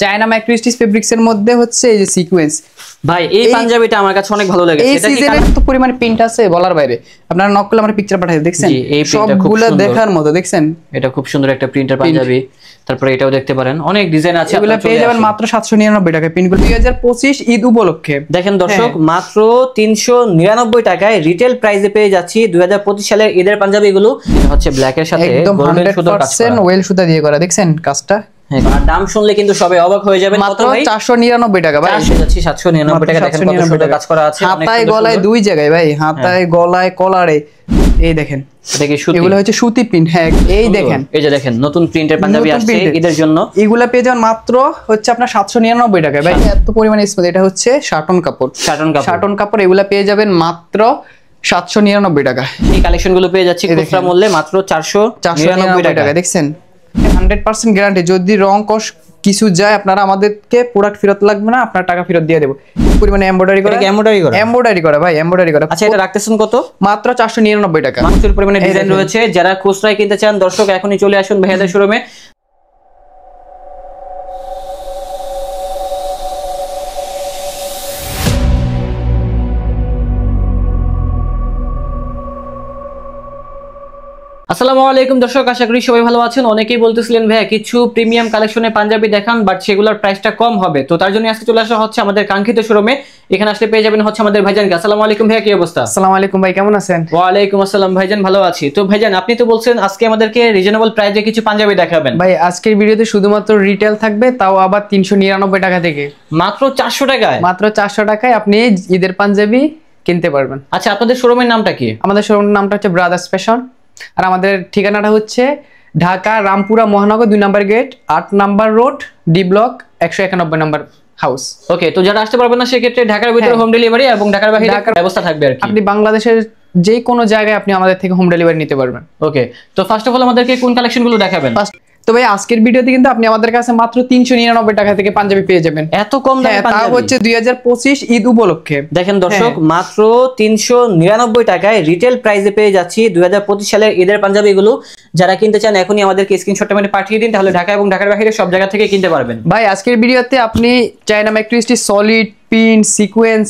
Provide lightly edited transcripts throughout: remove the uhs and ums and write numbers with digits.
China microstitch fabrics এর মধ্যে হচ্ছে এই যে সিকোয়েন্স। ভাই এই পাঞ্জাবিটা আমার কাছে অনেক ভালো লেগেছে। এটা কি এত পরিমাণে প্রিন্ট আছে বলার বাইরে। আপনারা নক করলে আমার পিকচার পাঠাই দেখছেন, সবগুলো দেখার মতো দেখছেন। এটা খুব সুন্দর একটা প্রিন্টার পাঞ্জাবি। তারপরে এটাও দেখতে পারেন, অনেক ডিজাইন আছে। এগুলো পেয়ে যাবেন মাত্র 799 টাকায়। পিনগুলো 2025 ঈদ উপলক্ষে দেখেন দর্শক, মাত্র 399 টাকায় রিটেল প্রাইসে পেয়ে যাচ্ছি 2025 সালের ঈদের পাঞ্জাবিগুলো। এটা হচ্ছে ব্ল্যাক এর সাথে একদম 100% ওয়েল সুতা দিয়ে করা, দেখছেন কাজটা। আর দাম শুনলে কিন্তু সবাই অবাক হয়ে যাবেন। মাত্র 499 টাকা ভাই, আসলে যাচ্ছে 799 টাকা। দেখেন কত সুন্দর কাজ করা আছে, হাতায় গলায় দুই জায়গায় ভাই, হাতায় গলায় কলারে। এই দেখেন এটা কি সুতি, এগুলো হচ্ছে সুতি প্রিন্ট। হ্যাঁ এই দেখেন, এই যে দেখেন নতুন প্রিন্টের পাঞ্জাবি আসছে ঈদের জন্য। এগুলো পেয়ে যাবেন মাত্র হচ্ছে আপনার 799 টাকায় ভাই। এত পরিমাণে স্মুথ। এটা হচ্ছে শাটন কাপড়, শাটন কাপড়। এগুলো পেয়ে যাবেন মাত্র 799 টাকা। এই কালেকশনগুলো পেয়ে যাচ্ছে খুচরা মূল্যে মাত্র 499 টাকা। দেখছেন 100% গ্যারান্টি। যদি রং কষ কিছু যায় আপনারা আমাদেরকে প্রোডাক্ট ফেরত লাগবে না, আপনার টাকা ফেরত দিয়ে দেব। পরিমাণে এমব্রয়ডারি করা, এমব্রয়ডারি করা ভাই, এমব্রয়ডারি করা। আচ্ছা এটা রাখতেছেন কত? মাত্র 499 টাকা। প্রচুর পরিমাণে ডিজাইন রয়েছে। যারা খুচরায় কিনতে চান দর্শক এখনই চলে আসুন ভাইয়াদের শোরুমে। আসসালামু আলাইকুম দর্শক, আশা করি সবাই ভালো আছেন। অনেকেই বলতেছিলেন ভাইয়া কিছু প্রিমিয়াম কালেকশনের পাঞ্জাবি দেখান, বাট সেগুলোর প্রাইসটা কম হবে। তো তার জন্য আজকে চলে আসা হচ্ছে আমাদের কাঙ্ক্ষিত শোরুমে। এখানে আসলে পেয়ে যাবেন হচ্ছে আমাদের ভাইজানকে। আসসালামু আলাইকুম ভাইয়া, কি অবস্থা? আসসালামু আলাইকুম ভাই, কেমন আছেন? ওয়া আলাইকুম আসসালাম ভাইজান, ভালো আছি। তো ভাইজান আপনি তো বলছেন আজকে আমাদেরকে রিজনেবল প্রাইসে কিছু পাঞ্জাবি দেখাবেন। ভাই আজকের ভিডিওতে শুধুমাত্র রিটেল থাকবে, তাও আবার 399 টাকা থেকে। মাত্র 400 টাকায়? মাত্র 400 টাকায় আপনি ঈদের পাঞ্জাবি কিনতে পারবেন। আচ্ছা আপনাদের শোরুমের নামটা কি? আমাদের শোরুমের নামটা হচ্ছে ব্রাদার্স ফ্যাশন। আর আমাদের ঠিকানাটা হচ্ছে ঢাকা রামপুরা মহানগর 2 নম্বর গেট, 8 নম্বর রোড, ডি ব্লক, 191 নম্বর হাউস। ওকে, তো যারা আসতে পারবেন না সেক্ষেত্রে ঢাকার ভিতরে হোম ডেলিভারি এবং ঢাকার বাইরে ব্যবস্থা থাকবে আর কি। আপনি বাংলাদেশের যে কোনো জায়গায় আপনি আমাদের থেকে হোম ডেলিভারি নিতে পারবেন। ওকে, তো ফার্স্ট অফ অল আমাদেরকে কোন কালেকশনগুলো দেখাবেন? তো ভাই আজকের ভিডিওতে কিন্তু আপনি আমাদের কাছে মাত্র 399 টাকা থেকে পাঞ্জাবি পেয়ে যাবেন। এত কম দামে পাঞ্জাবি? তাও হচ্ছে 2025 ঈদ উপলক্ষে। দেখেন দর্শক মাত্র 399 টাকায় রিটেল প্রাইসে পেয়ে যাচ্ছি 2025 সালের ঈদের পাঞ্জাবিগুলো। যারা কিনতে চান এখনই আমাদেরকে স্ক্রিনশটটা মানে পাঠিয়ে দিন, তাহলে ঢাকা এবং ঢাকার বাইরে সব জায়গা থেকে কিনতে পারবেন। ভাই আজকের ভিডিওতে আপনি China microstitch solid print sequence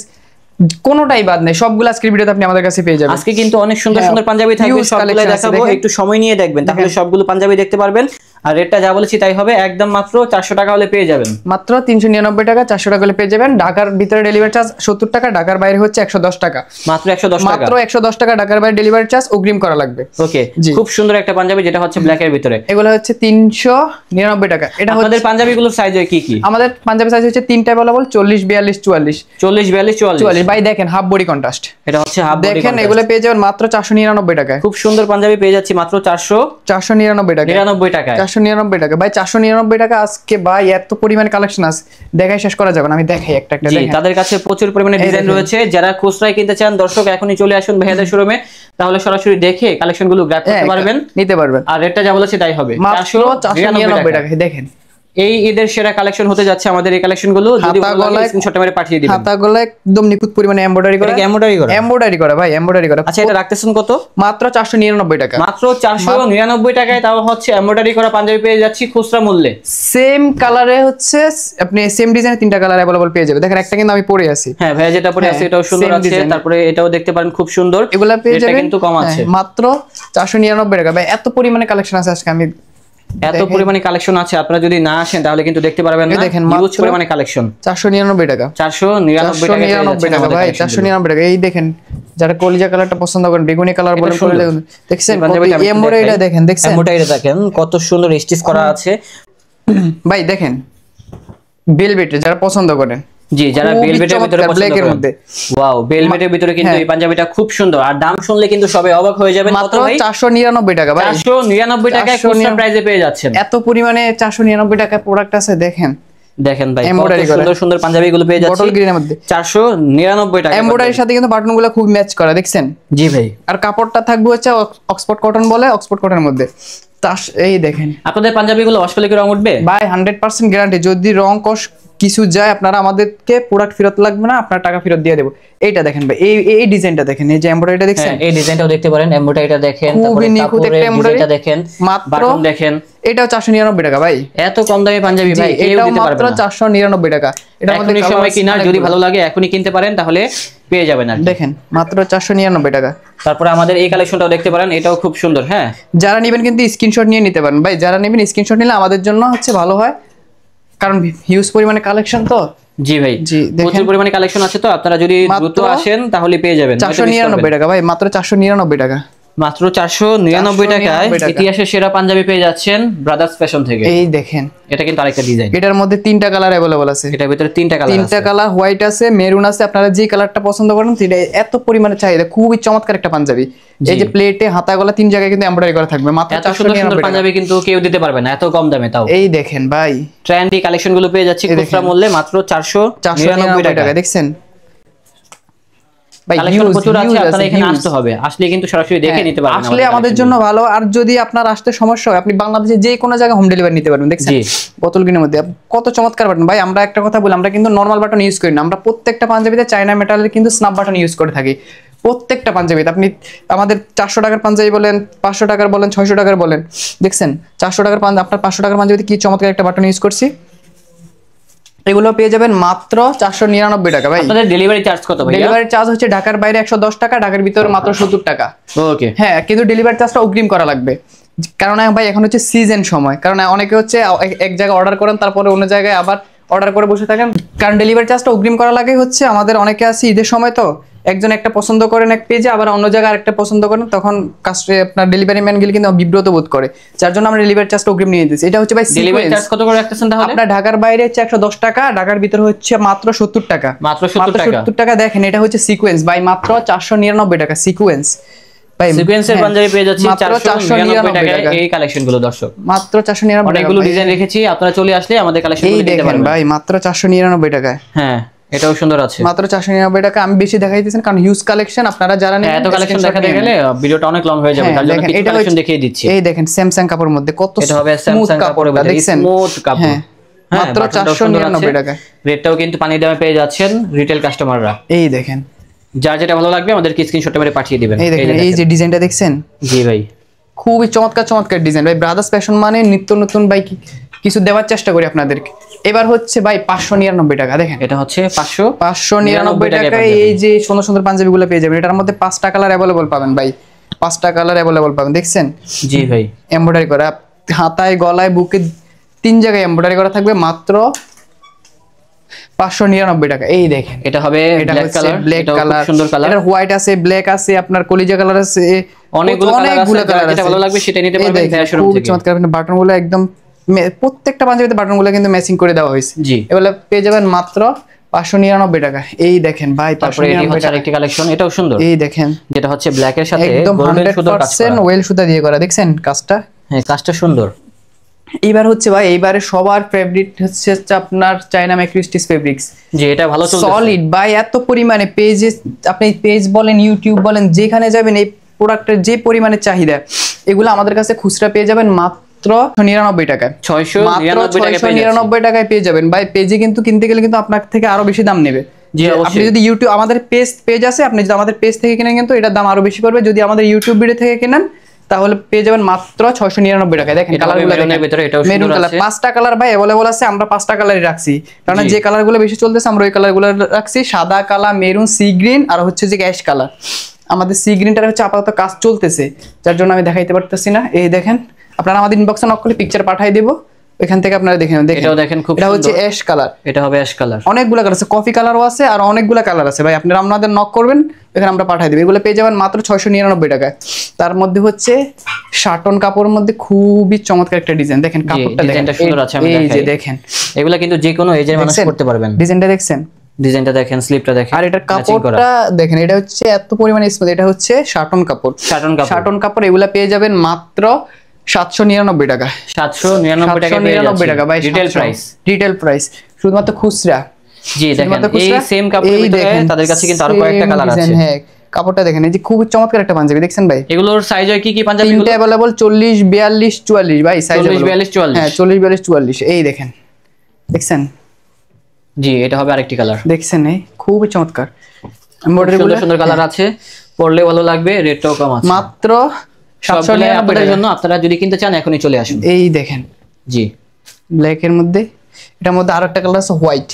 কোনটাই বাদ নেই, সবগুলো আজকের ভিডিওতে আপনি আমাদের কাছে পেয়ে যাবেন। আজকে কিন্তু অনেক সুন্দর সুন্দর পাঞ্জাবি থাকবে, সবগুলো দেখাবো। একটু সময় নিয়ে দেখবেন, তাহলে সবগুলো পাঞ্জাবি দেখতে পারবেন। আর রেটটা যা বলেছি তাই হবে, একদম মাত্র 400 টাকা হলে পেয়ে যাবেন। মাত্র 399 টাকা, 400 টাকা হলে পেয়ে যাবেন। ঢাকার ভিতরে ডেলিভারি চার্জ 70 টাকা, ঢাকার বাইরে হচ্ছে 110 টাকা। মাত্র 110 টাকা? মাত্র 110 টাকা ঢাকার বাইরে ডেলিভারি চার্জ অগ্রিম করা লাগবে। ওকে, খুব সুন্দর একটা পাঞ্জাবি যেটা হচ্ছে ব্ল্যাক এর ভিতরে। এগুলো হচ্ছে 399 টাকা। এটা আমাদের পাঞ্জাবিগুলোর সাইজ কি কি? আমাদের পাঞ্জাবি সাইজ হচ্ছে তিনটা अवेलेबल, 40 42 44। 40 42 44। ভাই দেখেন হাফ বডি কন্ট্রাস্ট, এটা হচ্ছে হাফ বডি। দেখেন এগুলো পেয়ে যাবেন মাত্র 499 টাকায়। খুব সুন্দর পাঞ্জাবি পেয়ে যাচ্ছি মাত্র 499 টাকা। 99 টাকায় 499 টাকা। ভাই 499 টাকা আজকে ভাই এত পরিমাণ কালেকশন আছে, দেখাই শেষ করা যাবে না। আমি দেখাই একটা একটা। দেখেন তাদের কাছে প্রচুর পরিমাণে ডিজাইন রয়েছে। যারা খুচরায় কিনতে চান দর্শক এখনই চলে আসুন ভাইয়াদের শোরুমে, তাহলে সরাসরি দেখে কালেকশনগুলো গ্র্যাব করতে পারবেন, নিতে পারবেন। আর রেটটা যা বলেছি তাই হবে, 499 টাকা। দেখেন এই ঈদের সেরা কালেকশন হতে যাচ্ছে আমাদের এই কালেকশনগুলো। যদি স্ক্রিনশট মেরে পাঠিয়ে দিবেন। হাতা গলা একদম নিখুঁত পরিমাণে এমব্রয়ডারি করা। এমব্রয়ডারি করা ভাই, এমব্রয়ডারি করা। আচ্ছা এটা রাখতেছেন কত? মাত্র 499 টাকা। মাত্র 499 টাকায়, তাও হচ্ছে এমব্রয়ডারি করা পাঞ্জাবি পেয়ে যাচ্ছি খুচরা মূল্যে। সেম কালারে হচ্ছে আপনি সেম ডিজাইনে তিনটা কালার अवेलेबल পেয়ে যাবেন। দেখেন একটা কিন্তু আমি পরে আছি। হ্যাঁ ভাই যেটা পরে আছে এটাও সুন্দর আছে, তারপরে এটাও দেখতে পারেন খুব সুন্দর। এগুলা পেয়ে যাবেন, এটা কিন্তু কম আছে। মাত্র 499 টাকা। ভাই এত পরিমাণে কালেকশন আছে আজকে, আমি এত পরিমাণে কালেকশন আছে, আপনারা যদি না আসেন তাহলে কিন্তু দেখতে পারবেন না। দেখেন হিউজ পরিমাণে কালেকশন। 499 টাকা। 499 টাকা ভাই, 499 টাকা। এই দেখেন যারা কলিজা কালারটা পছন্দ করেন, বেগুনি কালার বলেন, দেখছেন এমব্রয়ডারিটা দেখেন, দেখছেন এমব্রয়ডারিটা দেখেন কত সুন্দর স্টিচ করা আছে। ভাই দেখেন ভেলভেট যারা পছন্দ করেন, জি যারা ভেলভেটের ভিতরে পছন্দ করেন, ওয়াও ভেলভেটের ভিতরে কিন্তু এই পাঞ্জাবিটা খুব সুন্দর। আর দাম শুনলে কিন্তু সবাই অবাক হয়ে যাবেন। মাত্র 499 টাকা ভাই। 499 টাকায় খুচরা প্রাইসে পেয়ে যাচ্ছেন। এত পরিমাণে 499 টাকা প্রোডাক্ট আছে। দেখেন দেখেন ভাই কত সুন্দর সুন্দর পাঞ্জাবিগুলো পেয়ে যাচ্ছি বটল গ্রিনের মধ্যে 499 টাকা। এমব্রয়ডারির সাথে কিন্তু বাটনগুলো খুব ম্যাচ করা, দেখছেন? জি ভাই। আর কাপড়টা থাকবে হচ্ছে অক্সফোর্ড কটন বলে, অক্সফোর্ড কটনের মধ্যে। এই দেখেন আপনাদের পাঞ্জাবিগুলো ওয়াশ করলে কি রং উঠবে? ভাই 100% গ্যারান্টি। যদি রং কষ কিছু যায় আপনারা আমাদেরকে প্রোডাক্ট ফেরত লাগবে না, আপনার টাকা ফেরত দিয়ে দেবো। এইটা দেখেন ভাই, এই ডিজাইনটা দেখেন, এই যে এমব্রয়ডারিটা দেখছেন, এই ডিজাইনটাও দেখতে পারেন, এমব্রয়ডারিটা দেখেন, খুবই নিখুঁত একটা এমব্রয়ডারি দেখেন, মাত্র বাটন দেখেন। এটাও 499 টাকা ভাই। এত কম দামে পাঞ্জাবি ভাই কেউ এটাও দিতে পারবে মাত্র না। 499 টাকা। এটার মধ্যে এখনই সময় কিনার, যদি ভালো লাগে এখনই কিনতে পারেন, তাহলে পেয়ে যাবেন। আর দেখেন মাত্র 499 টাকা। তারপরে আমাদের এই কালেকশনটাও দেখতে পারেন, এটাও খুব সুন্দর। হ্যাঁ, যারা নেবেন কিন্তু স্ক্রিনশট নিয়ে নিতে পারেন ভাই, যারা নেবেন স্ক্রিনশট নিলে আমাদের জন্য হচ্ছে ভালো হয়, কারণ হিউজ পরিমাণে কালেকশন তো। জি ভাই, জি প্রচুর পরিমাণে কালেকশন আছে, তো আপনারা যদি দ্রুত আসেন তাহলে পেয়ে যাবেন। 499 টাকা ভাই, মাত্র 499 টাকা। মাত্র 499 টাকায় ইতিহাসের সেরা পাঞ্জাবি পেয়ে যাচ্ছেন ব্রাদার্স ফ্যাশন থেকে। এই দেখেন, এটা কিন্তু আরেকটা ডিজাইন। এটার মধ্যে 3টা কালার अवेलेबल আছে। এটার ভিতরে 3টা কালার আছে, 3টা কালার, হোয়াইট আছে, মেরুন আছে। আপনারা যে কালারটা পছন্দ করেন সেটা। এত পরিমাণে চাহিদা, খুবই চমৎকার একটা পাঞ্জাবি। এই যে প্লেটে, হাতা, গলা 3 জায়গায় কিন্তু এমব্রয়ডারি করা থাকবে। মাত্র 499 টাকা পাঞ্জাবি কিন্তু কেউ দিতে পারবে না এত কম দামে। তাও এই দেখেন ভাই, ট্রেন্ডি কালেকশন গুলো পেয়ে যাচ্ছি খুচরা মূল্যে মাত্র 499 টাকা। দেখছেন ভাই, কালেকশন প্রচুর আছে, আপনারা এখানে আসতে হবে। আসলে কিন্তু সরাসরি দেখে নিতে পারবেন। আসলে আমাদের জন্য ভালো। আর যদি আপনার আসতে সমস্যা হয়, আপনি বাংলাদেশে যে কোনো জায়গায় হোম ডেলিভারি নিতে পারবেন। দেখছেন বোতল গ্রিনের মধ্যে কত চমৎকার বাটন ভাই। আমরা একটা কথা বলি, আমরা কিন্তু নরমাল বাটন ইউজ করি না। আমরা প্রত্যেকটা পাঞ্জাবিতে চায়না মেটালের কিন্তু স্ন্যাপ বাটন ইউজ করে থাকি। প্রত্যেকটা পাঞ্জাবিতে আপনি আমাদের 400 টাকার পাঞ্জাবি বলেন, 500 টাকার বলেন, 600 টাকার বলেন, দেখছেন 400 টাকার আপনার 500 টাকার পাঞ্জাবিতে কি চমৎকার একটা বাটন ইউজ করছি। এগুলো পেয়ে যাবেন মাত্র 499 টাকা ভাই। আপনাদের ডেলিভারি চার্জ কত ভাই? ডেলিভারি চার্জ হচ্ছে ঢাকার বাইরে 110 টাকা, ঢাকার ভিতরে মাত্র 70 টাকা। ওকে, হ্যাঁ, কিন্তু ডেলিভারি চার্জটা অগ্রিম করা লাগবে, কারণ ভাই এখন হচ্ছে সিজন সময়। কারণ অনেকে হচ্ছে এক জায়গায় অর্ডার করেন, তারপরে অন্য জায়গায় আবার অর্ডার করে বসে থাকেন। কারণ ডেলিভারি চার্জটা অগ্রিম করা লাগে হচ্ছে, আমাদের অনেকে আছে ঈদের সময়, তো একজন একটা পছন্দ করেন এক পেজে, আবার অন্য জায়গায় আরেকটা পছন্দ করেন, তখন আপনার ডেলিভারি ম্যান গেলে কিন্তু বিব্রত বোধ করে। যার জন্য আমরা ডেলিভারি চার্জটা অগ্রিম নিয়ে দিচ্ছি। এটা হচ্ছে ভাই ডেলিভারি চার্জ কত করে রাখতেছেন তাহলে? আপনার ঢাকার বাইরে হচ্ছে 110 টাকা, ঢাকার ভিতরে হচ্ছে মাত্র 70 টাকা। মাত্র 70 টাকা। দেখেন, এটা হচ্ছে সিকোয়েন্স ভাই, মাত্র 499 টাকা সিকোয়েন্স ভাই। সিকোয়েন্সের পাঞ্জাবি পেয়ে যাচ্ছি 499 টাকায়। এই কালেকশনগুলো দর্শক মাত্র 499 টাকা। অনেকগুলো ডিজাইন রেখেছি, আপনারা চলে আসলে আমাদের কালেকশনগুলো নিতে পারবেন ভাই। মাত্র 499 টাকায়। হ্যাঁ, এটাও সুন্দর আছে। মাত্র 499 টাকা। আমি বেশি দেখাইতেছি কারণ হিউজ কালেকশন, আপনারা জানেন এত কালেকশন দেখাতে গেলে ভিডিওটা অনেক লং হয়ে যাবে, তার জন্য কিছু কালেকশন দেখিয়ে দিচ্ছি। এই দেখেন স্যামসাং কাপড়ের মধ্যে কত এটা হবে স্যামসাং কাপড়ের মধ্যে, দেখছেন স্মুথ কাপড়। মাত্র 499 টাকা। রেটটাও কিন্তু পানি দামে পেয়ে যাচ্ছেন রিটেল কাস্টমাররা। এই দেখেন, যার যেটা ভালো লাগবে আমাদেরকে স্ক্রিনশট মেরে পাঠিয়ে দিবেন। এই দেখেন, এই যে ডিজাইনটা দেখছেন, জি ভাই, খুবই চমৎকার ডিজাইন ভাই। ব্রাদার্স ফ্যাশন মানে নিত্য নতুন ভাই কিছু দেওয়ার চেষ্টা করি আপনাদেরকে। এবার হচ্ছে ভাই 599 টাকা। দেখেন, এটা হচ্ছে 599 টাকায় এই যে সুন্দর সুন্দর পাঞ্জাবিগুলো পেয়ে যাবেন। এটার মধ্যে 5টা কালার अवेलेबल পাবেন ভাই, 5টা কালার अवेलेबल পাবেন। দেখছেন, জি ভাই, এমব্রয়ডারি করা, হাতায়, গলায়, বুকে 3 জায়গায় এমব্রয়ডারি করা থাকবে। মাত্র 599 টাকা। এই দেখেন, এটা হবে ব্ল্যাক কালার, ব্ল্যাক কালার, সুন্দর কালার। এটা হোয়াইট আছে, ব্ল্যাক আছে, আপনার কলিজা কালার আছে, অনেকগুলো কালার আছে। যেটা ভালো লাগবে সেটা নিতে পারবেন ভাইয়া শোরুম থেকে। খুব চমৎকার বাটনগুলো একদম প্রত্যেকটা পাঞ্জাবিতে বাটনগুলো কিন্তু ম্যাচিং করে দেওয়া হয়েছে। জি, এগুলো পেয়ে যাবেন মাত্র 599 টাকা। এই দেখেন ভাই, তারপরে এই হচ্ছে আরেকটি কালেকশন, এটাও সুন্দর। এই দেখেন, যেটা হচ্ছে ব্ল্যাক এর সাথে একদম গোল্ডেন সুতার কাজ করা, 100% ওয়েল সুতা দিয়ে করা। দেখছেন কাজটা? হ্যাঁ, কাজটা সুন্দর। এইবার হচ্ছে ভাই, এইবারে সবার ফেভারিট হচ্ছে আপনার চায়না ম্যাক্রিস্টিস ফেব্রিক্স। জি, এটা ভালো চলছে, সলিড ভাই। এত পরিমাণে পেজে, আপনি পেজ বলেন, ইউটিউব বলেন, যেখানে যাবেন এই প্রোডাক্টের যে পরিমাণে চাহিদা, এগুলো আমাদের কাছে খুচরা পেয়ে যাবেন মাত্র 99 টাকায়। 699 টাকায় পেয়ে যাবেন ভাই। পেজে কিন্তু কিনতে গেলে কিন্তু আপনার থেকে আরো বেশি দাম নেবে। আপনি যদি ইউটিউব, আমাদের পেজ আছে, আপনি যদি আমাদের পেজ থেকে কিনেন কিন্তু এটার দাম আরো বেশি পড়বে। যদি আমাদের ইউটিউব ভিডিও থেকে কেনেন তাহলে পেয়ে যাবেন মাত্র 699 টাকায়। দেখেন কালারগুলো, মেরুন কালার, 5টা কালার ভাই अवेलेबल আছে। আমরা 5টা কালারই রাখছি, কারণ যে কালারগুলো বেশি চলতেছে আমরা ওই কালারগুলো রাখছি। সাদা কালার, মেরুন, সি গ্রিন, আর হচ্ছে যে অ্যাশ কালার। আমাদের সি গ্রিনটার হচ্ছে আপাতত কাজ চলতেছে, যার জন্য আমি দেখাইতে পারতেছি না। এই দেখেন, আপনারা আমাদের ইনবক্সে নক করলে পিকচার পাঠিয়ে দেব, এখান থেকে আপনারা দেখে নেবেন। এটাও দেখেন, খুব এটা হচ্ছে অ্যাশ কালার, এটা হবে অ্যাশ কালার। অনেকগুলো কালার আছে, কফি কালারও আছে, আর অনেকগুলো কালার আছে ভাই। আপনারা আমাদের নক করবেন, এখানে আমরা পাঠিয়ে দেব। এগুলো পেয়ে যাবেন মাত্র 699 টাকায়। তার মধ্যে হচ্ছে শাটন কাপড়ের মধ্যে খুবই চমৎকার একটা ডিজাইন। দেখেন কাপড়টা, দেখেন সুন্দর আছে। আমি এই যে দেখেন, এগুলা কিন্তু যে কোনো এজের মানুষ করতে পারবেন। ডিজাইনটা দেখছেন, ডিজাইনটা দেখেন, স্লিপটা দেখেন, আর এটার কাপড়টা দেখেন। এটা হচ্ছে এত পরিমাণে স্মুথ। এটা হচ্ছে শাটন কাপড়, শাটন কাপড়। এগুলা পেয়ে যাবেন মাত্র 799 টাকা। 799 টাকা ভাই, রিটেল প্রাইস শুধুমাত্র খুচরা। জি, দেখেন এই সেম কাপড়ের ভিতরে তাদের কাছে কিন্তু আরো কয়েকটা কালার আছে। হ্যাঁ, কাপড়টা দেখেন, এই যে খুব চমৎকার একটা পাঞ্জাবি। দেখছেন ভাই, এগুলোর সাইজ হয় কি কি পাঞ্জাবিগুলো? তিনটা अवेलेबल 40, 42, 44 ভাই সাইজ। 40, 42, 44। হ্যাঁ, 40, 42, 44। এই দেখেন, দেখছেন জি, এটা হবে আরেকটি কালার। দেখছেন এই খুবই চমৎকার সুন্দর সুন্দর কালার আছে, পরলে ভালো লাগবে, রেটটাও কম আছে। মাত্র সবগুলো 799 আপনাদের টাকা। জন্য, আপনারা যদি কিনতে চান এখনই চলে আসুন। এই দেখেন জি, ব্ল্যাক এর মধ্যে, এটার মধ্যে আরেকটা কালার আছে হোয়াইট।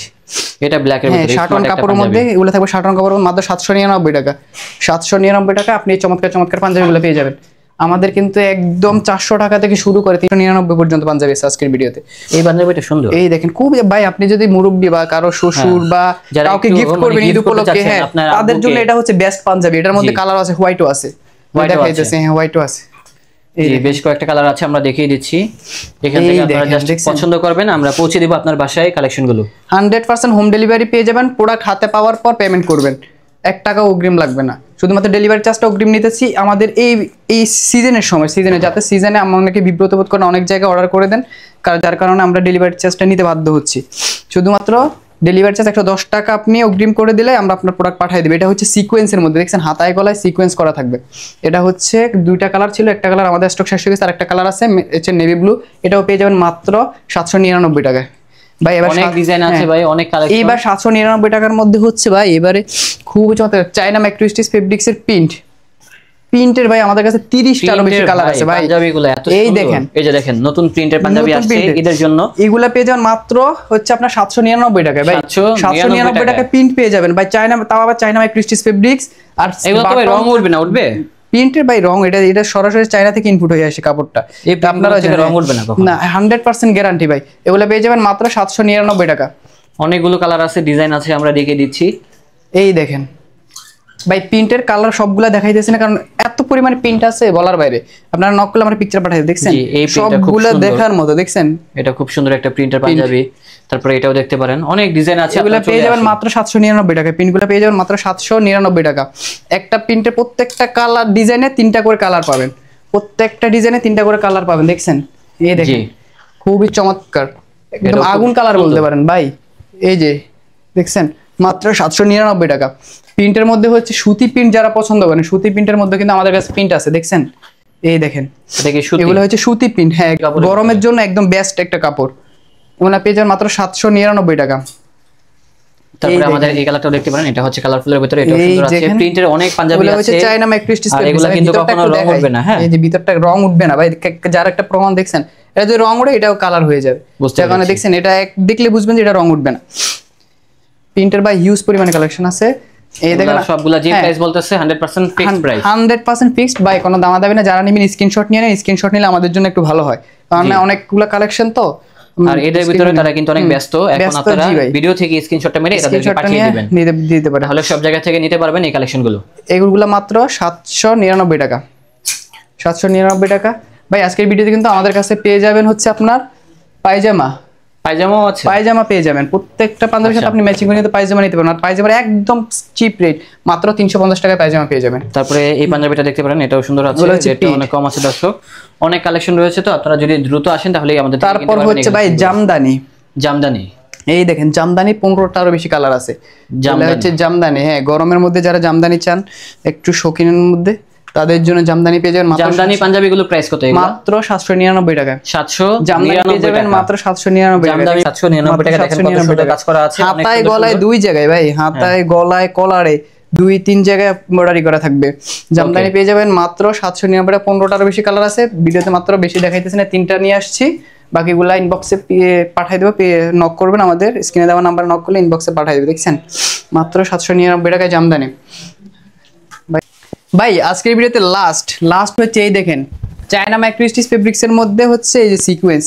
এটা ব্ল্যাক এর হ্যাঁ, ভিতরে শার্টন smart একটা কাপড়ের পাঞ্জাবি। মধ্যে এগুলো থাকবে, শার্টন কাপড়ের মধ্যে মাত্র 799 টাকা। 799 টাকা আপনি এই চমৎকার চমৎকার পাঞ্জাবিগুলো পেয়ে যাবেন। আমাদের কিন্তু একদম 400 টাকা থেকে শুরু করে 399 পর্যন্ত পাঞ্জাবি আছে আজকের ভিডিওতে। এই পাঞ্জাবিটা সুন্দর। এই দেখেন খুব, ভাই আপনি যদি মুরব্বি বা কারো শ্বশুর বা যারা কাউকে একটু গিফট মানে করবেন ঈদ gift করতে উপলক্ষে, চাচ্ছেন হ্যাঁ আপনার তাদের জন্য আব্বুকে। এটা হচ্ছে বেস্ট পাঞ্জাবি। এটার মধ্যে জি। কালার আছে, হোয়াইটও আছে, White ও দেখাইতেছে, হ্যাঁ হোয়াইটও আছে। এই জি, দেখেন। বেশ কয়েকটা কালার আছে, আমরা দেখিয়ে দিচ্ছি। এখান এই থেকে আপনারা দেখেন, জাস্ট দেখছেন? পছন্দ করবেন, আমরা পৌঁছে দিব আপনার বাসায় কালেকশনগুলো। 100% হোম ডেলিভারি পেয়ে যাবেন। প্রোডাক্ট হাতে পাওয়ার পর পেমেন্ট করবেন, 1 টাকা অগ্রিম লাগবে না, শুধুমাত্র ডেলিভারি চার্জটা অগ্রিম নিতেছি। আমাদের এই সিজনের সময়, যাতে সিজনে আমরা অনেকে বিব্রত বোধ করেন, অনেক জায়গায় অর্ডার করে দেন, যার কারণে আমরা ডেলিভারি চার্জটা নিতে বাধ্য হচ্ছি। শুধুমাত্র ডেলিভারি চার্জ 110 টাকা আপনি অগ্রিম করে দিলে আমরা আপনার প্রোডাক্ট পাঠিয়ে দেবো। এটা হচ্ছে সিকোয়েন্সের মধ্যে, দেখছেন হাতায় গলায় সিকোয়েন্স করা থাকবে। এটা হচ্ছে 2টা কালার ছিল, একটা কালার আমাদের স্টক শেষ হয়ে গেছে, আর একটা কালার আছে হচ্ছে নেভি ব্লু। এটাও পেয়ে যাবেন মাত্র 799 টাকায়। ভাই এবার অনেক ডিজাইন আছে ভাই, অনেক কালেকশন। এইবার 799 টাকার মধ্যে হচ্ছে ভাই, এবারে খুব চমৎকার চায়না ম্যাক্রোস্টিচ ফেব্রিক্স এর প্রিন্টের ভাই আমাদের কাছে 30টারও বেশি কালার আছে ভাই। পাঞ্জাবিগুলো এত এই সুন্দর। দেখেন, এই যে দেখেন নতুন প্রিন্টের পাঞ্জাবি নতুন আসছে printed। ঈদের জন্য। এগুলা পেয়ে যাবেন মাত্র হচ্ছে আপনার 799 টাকায় ভাই। 799 টাকায় প্রিন্ট পেয়ে যাবেন ভাই, চায়না, তাও আবার চায়না ম্যাক্রোস্টিচ ফেব্রিক্স। আর এগুলো তো ভাই রং উঠবে না? উঠবে। প্রিন্টের ভাই রং, এটা সরাসরি চায়না থেকে ইনপুট হয়ে আসে কাপড়টা। এই আপনারা রং উঠবে না কখনো? না, 100% গ্যারান্টি ভাই। এগুলা পেয়ে যাবেন মাত্র 799 টাকা। অনেকগুলো কালার আছে, ডিজাইন আছে, আমরা দেখিয়ে দিচ্ছি। এই দেখেন ভাই, প্রিন্টের কালার সবগুলা দেখাইতেছি না, কারণ এত পরিমাণে প্রিন্ট আছে বলার বাইরে। আপনারা নক করলে আমরা পিকচার পাঠাই, দেখছেন জি, এই প্রিন্টটা খুব সবগুলা সুন্দর। দেখার মতো, দেখছেন এটা খুব সুন্দর একটা প্রিন্টের পাঞ্জাবি। তারপরে এটাও দেখতে পারেন, অনেক ডিজাইন আছে। এগুলা আপনারা পেয়ে চলে যাবেন আসুন। মাত্র 799 টাকা। প্রিন্টগুলো পেয়ে যাবেন মাত্র 799 টাকা। একটা প্রিন্টের প্রত্যেকটা কালার ডিজাইনে 3টা করে কালার পাবেন, প্রত্যেকটা ডিজাইনে 3টা করে কালার পাবেন, দেখছেন? এই দেখেন জি। খুবই চমৎকার, একদম এটাও খুব আগুন কালার বলতে সুন্দর। পারেন ভাই। এই যে দেখছেন মাত্র 799 টাকা। প্রিন্টের মধ্যে হচ্ছে সুতি প্রিন্ট, যারা পছন্দ করেন সুতি প্রিন্টের মধ্যে কিন্তু আমাদের কাছে প্রিন্ট আছে, দেখছেন? এই দেখেন এটা কি সুতি? এগুলো হচ্ছে সুতি প্রিন্ট, হ্যাঁ কাপড়ের গরমের জন্য একদম বেস্ট একটা কাপড়। ওনা পেয়ে যাবেন মাত্র 799 টাকা। তারপরে এই আমাদের দেখেন। এই কালারটাও দেখতে পারেন, এটা হচ্ছে কালারফুলের ভিতরে, এটা এই সুন্দর আছে। দেখেন। প্রিন্টের অনেক পাঞ্জাবি এগুলো আছে। হচ্ছে চায়না ম্যাক্রোস্টিচ আর ফেব্রিক্স। এগুলো কিন্তু ভিতরটা কখনো একটু রং দেখাই। উঠবে না, হ্যাঁ। এই যে ভিতরটা রং উঠবে না ভাই, যার একটা প্রমাণ দেখছেন, এটা যদি রং উঠে এটাও কালার হয়ে যাবে। বুঝতে যার কারণে পেরেছি। দেখছেন এটা দেখলে বুঝবেন যে এটা রং উঠবে না। প্রিন্টের ভাই হিউজ পরিমাণে কালেকশন আছে। এই দেখেন এগুলা সবগুলা যে হ্যাঁ, প্রাইস বলতেছে 100% ফিক্সড প্রাইস। 100% ফিক্সড ভাই, কোনো দামাদামি না। যারা নেবেন স্ক্রিনশট নিয়ে নেন, স্ক্রিনশট নিলে আমাদের জন্য একটু ভালো হয়, কারণ জি। অনেকগুলো কালেকশন তো। আর এদের ভিতরে তারা কিন্তু অনেক ব্যস্ত। এখন ব্যস্ত, আপনারা জি ভাই। ভিডিও থেকে স্ক্রিনশটটা মেরে তাদেরকে স্ক্রিনশটটা পাঠিয়ে নিয়ে দিবেন, দিতে পারে। তাহলে সব জায়গা থেকে নিতে পারবেন এই কালেকশনগুলো। এগুলো মাত্র 799 টাকা। 799 টাকা ভাই। আজকের ভিডিওতে কিন্তু আমাদের কাছে পেয়ে যাবেন হচ্ছে আপনার পায়জামাও আছে। পায়জামা পেয়ে যাবেন। প্রত্যেকটা পাঞ্জাবির সাথে আচ্ছা। আপনি ম্যাচিং করে নিতে পায়জামা নিতে পারেন। আর পায়জামার একদম চিপ রেট, মাত্র 350 টাকায় পায়জামা পেয়ে যাবেন। তারপরে এই পাঞ্জাবিটা দেখতে পারেন, এটাও সুন্দর আছে, এগুলো হচ্ছে রেটটা print। অনেক কম আছে দর্শক। অনেক কালেকশন রয়েছে, তো আপনারা যদি দ্রুত আসেন তাহলে আমাদের থেকে তারপর কিনতে পারবেন হচ্ছে ভাই এগুলো। জামদানি। জামদানি। এই দেখেন জামদানি 15টারও বেশি কালার আছে। জামদানি। জামদানি হচ্ছে জামদানি, হ্যাঁ গরমের মধ্যে যারা জামদানি চান একটু শৌখিনের মধ্যে, তাদের জন্য জামদানি পেয়ে যাবেন মাত্র জামদানি পাঞ্জাবিগুলো প্রাইস কত এগুলো? মাত্র 799 টাকায়। 799 পেয়ে যাবেন টাকা। মাত্র 799 টাকা। জামদানি 799 টাকা। দেখেন কত সুন্দর কাজ করা আছে, অনেক হাতায় সুন্দর গলায় সুন্দর। দুই জায়গায় ভাই, হাতায় গলায় কলারে 2-3 জায়গায় এমব্রয়ডারি করা থাকবে। জামদানি পেয়ে যাবেন মাত্র 799 টাকা। 15টারও বেশি কালার আছে, ভিডিওতে মাত্র বেশি দেখাইতেছে না, 3টা নিয়ে আসছি, বাকিগুলা ইনবক্সে পাঠিয়ে দেবো। নক করবেন, আমাদের স্ক্রিনে দেওয়া নাম্বার নক করলে ইনবক্সে পাঠিয়ে দেবে। দেখছেন মাত্র 799 টাকায় জামদানি। ভাই আজকের ভিডিওতে লাস্ট হচ্ছে এই দেখেন চায়না ম্যাক্রোস্টিচ ফেব্রিক্স এর মধ্যে হচ্ছে এই যে সিকোয়েন্স।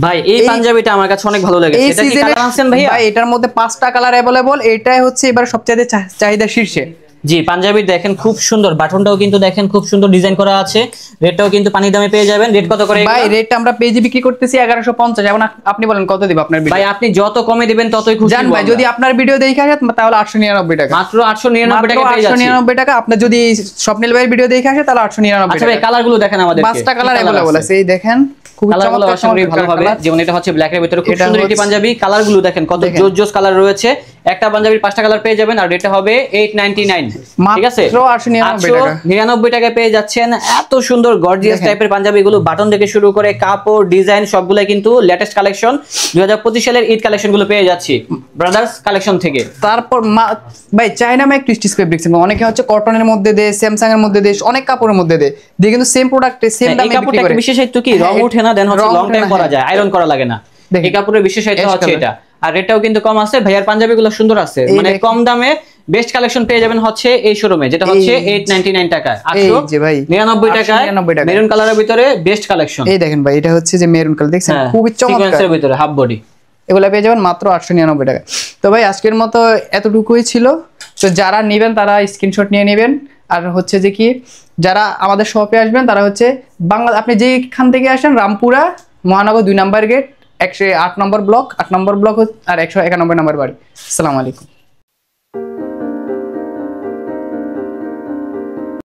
ভাই এই পাঞ্জাবিটা আমার কাছে অনেক ভালো লেগেছে। এটা কি কালার আনছেন ভাইয়া? ভাই এটার মধ্যে 5টা কালার अवेलेबल। এটাই হচ্ছে এবার সবচেয়ে চাহিদা শীর্ষে। জি, পাঞ্জাবি দেখেন খুব সুন্দর, বাটনটাও কিন্তু দেখেন খুব সুন্দর ডিজাইন করা আছে। রেটটাও কিন্তু পানি দামে পেয়ে যাবেন। রেট কত করে ভাই এগুলো? রেটটা আমরা পেজে বিক্রি করতেছি 1150। এখন আপনি বলেন কত দিব আপনার ভিডিও? ভাই আপনি যত কমে দিবেন ততই খুশি জান হব ভাই, আমরা। যদি আপনার ভিডিও দেখে আসে তাহলে 899 টাকা। মাত্র 899 টাকা পেয়ে যাচ্ছি। 899 টাকা। আপনি যদি স্বপ্নিল ভাইয়ের ভিডিও দেখে আসে তাহলে 899 আচ্ছা ভাই টাকা। কালারগুলো দেখেন আমাদেরকে। 5টা কালার अवेलेबल আছে। এই দেখেন খুব কালারগুলো চমৎকার আশা করি ভালো হবে। যেমন এটা হচ্ছে ব্ল্যাক এর ভিতরে খুব এটা সুন্দর একটি হচ্ছে- পাঞ্জাবি। কালারগুলো দেখেন কত দেখেন। জোস কালার রয়েছে। একটা পাঞ্জাবির 5টা কালার পেয়ে যাবেন আর রেটটা হবে 899, ঠিক আছে? মাত্র 899 টাকায় পেয়ে যাচ্ছেন এত সুন্দর গর্জিয়াস টাইপের পাঞ্জাবিগুলো, বাটন থেকে শুরু করে কাপড় ডিজাইন সবগুলাই কিন্তু লেটেস্ট কালেকশন, 2025 সালের ঈদ কালেকশন গুলো পেয়ে যাচ্ছি ব্রাদার্স কালেকশন থেকে। তারপর ভাই চাইনা ম্যাক টুইস্টিস ফেব্রিক্স, অনেকে হচ্ছে কটনের মধ্যে দেয়, স্যামসাং এর মধ্যে দেয়, অনেক কাপড়ের মধ্যে দেয়, দিয়ে কিন্তু সেম প্রোডাক্টে সেম দামে বিক্রি করে। এই কাপড়টা বিশেষত্ব কি, রং ওঠে না, দেন হচ্ছে লং টাইম পরা যায়, আয়রন করা লাগে না। এই কাপড়ের বিশেষত্ব হচ্ছে এটা, আর রেটটাও কিন্তু কম আছে। ভাইয়ার পাঞ্জাবিগুলো সুন্দর আছে, মানে কম দামে বেস্ট কালেকশন পেয়ে যাবেন হচ্ছে এই শোরুমে, যেটা হচ্ছে 899 টাকায়, 899 টাকায় মেরুন কালারের ভিতরে বেস্ট কালেকশন। এই দেখেন ভাই, এটা হচ্ছে যে মেরুন কালার, দেখছেন খুবই চমৎকার, সিকোয়েন্সের ভিতরে হাফ বডি, এগুলা পেয়ে যাবেন মাত্র 899 টাকা। তো ভাই আজকের মতো এতটুকুই ছিল। তো যারা নেবেন তারা স্ক্রিনশট নিয়ে নেবেন। আর হচ্ছে যে কি, যারা আমাদের শপে আসবেন তারা হচ্ছে বাংলা, আপনি যেখান থেকে আসেন, রামপুরা মহানগর 2 নম্বর গেট, 108 নম্বর ব্লক, 8 নম্বর ব্লক আর 191 নম্বর বাড়ি। আসসালামু আলাইকুম।